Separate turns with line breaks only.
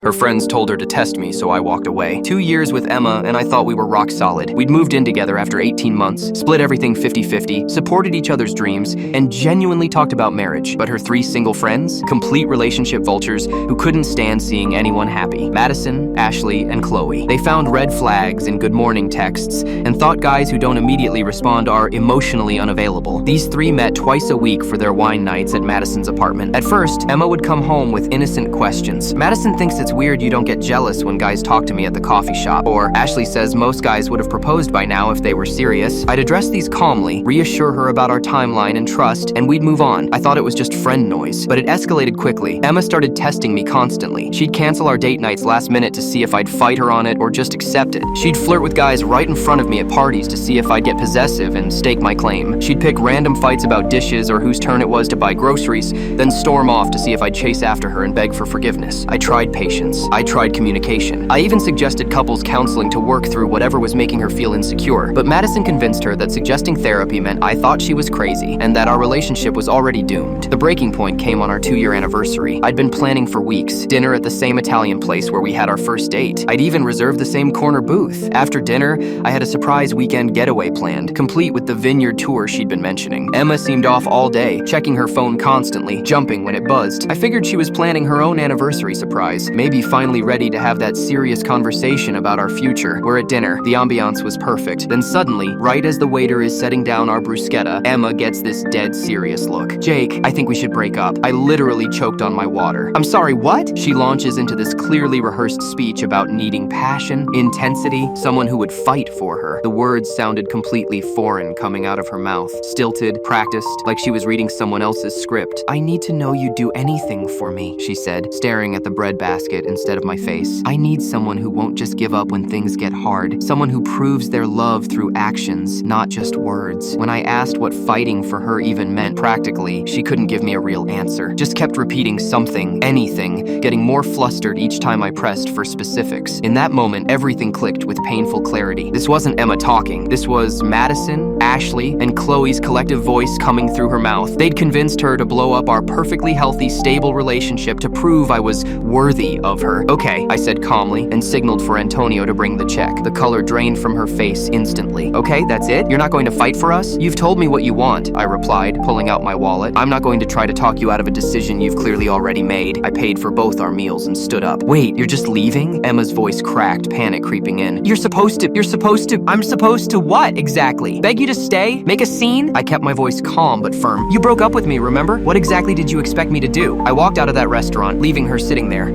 Her friends told her to test me, so I walked away. 2 years with Emma, and I thought we were rock solid. We'd moved in together after 18 months, split everything 50-50, supported each other's dreams, and genuinely talked about marriage. But her 3 single friends, complete relationship vultures who couldn't stand seeing anyone happy. Madison, Ashley, and Chloe. They found red flags in good morning texts and thought guys who don't immediately respond are emotionally unavailable. These 3 met twice a week for their wine nights at Madison's apartment. At first, Emma would come home with innocent questions. Madison thinks it's weird you don't get jealous when guys talk to me at the coffee shop. Or Ashley says most guys would have proposed by now if they were serious. I'd address these calmly, reassure her about our timeline and trust, and we'd move on. I thought it was just friend noise, but it escalated quickly. Emma started testing me constantly. She'd cancel our date nights last minute to see if I'd fight her on it or just accept it. She'd flirt with guys right in front of me at parties to see if I'd get possessive and stake my claim. She'd pick random fights about dishes or whose turn it was to buy groceries, then storm off to see if I'd chase after her and beg for forgiveness. I tried patience. I tried communication. I even suggested couples counseling to work through whatever was making her feel insecure. But Madison convinced her that suggesting therapy meant I thought she was crazy and that our relationship was already doomed. The breaking point came on our 2-year anniversary. I'd been planning for weeks. Dinner at the same Italian place where we had our first date. I'd even reserved the same corner booth. After dinner, I had a surprise weekend getaway planned, complete with the vineyard tour she'd been mentioning. Emma seemed off all day, checking her phone constantly, jumping when it buzzed. I figured she was planning her own anniversary surprise, maybe finally ready to have that serious conversation about our future. We're at dinner. The ambiance was perfect. Then suddenly, right as the waiter is setting down our bruschetta, Emma gets this dead serious look. "Jake, I think we should break up." I literally choked on my water. "I'm sorry, what?" She launches into this clearly rehearsed speech about needing passion, intensity, someone who would fight for her. The words sounded completely foreign coming out of her mouth. Stilted, practiced, like she was reading someone else's script. "I need to know you'd do anything for me," she said, staring at the bread basket instead of my face. "I need someone who won't just give up when things get hard. Someone who proves their love through actions, not just words." When I asked what fighting for her even meant practically, she couldn't give me a real answer. Just kept repeating something, anything, getting more flustered each time I pressed for specifics. In that moment, everything clicked with painful clarity. This wasn't Emma talking. This was Madison, Ashley, and Chloe's collective voice coming through her mouth. They'd convinced her to blow up our perfectly healthy, stable relationship to prove I was worthy of her. "Okay," I said calmly, and signaled for Antonio to bring the check. The color drained from her face instantly. "Okay, that's it? You're not going to fight for us?" "You've told me what you want," I replied, pulling out my wallet. "I'm not going to try to talk you out of a decision you've clearly already made." I paid for both our meals and stood up. "Wait, you're just leaving?" Emma's voice cracked, panic creeping in. I'm supposed to what, exactly? Beg you to stay? Make a scene?" I kept my voice calm but firm. "You broke up with me, remember? What exactly did you expect me to do?" I walked out of that restaurant, leaving her sitting there,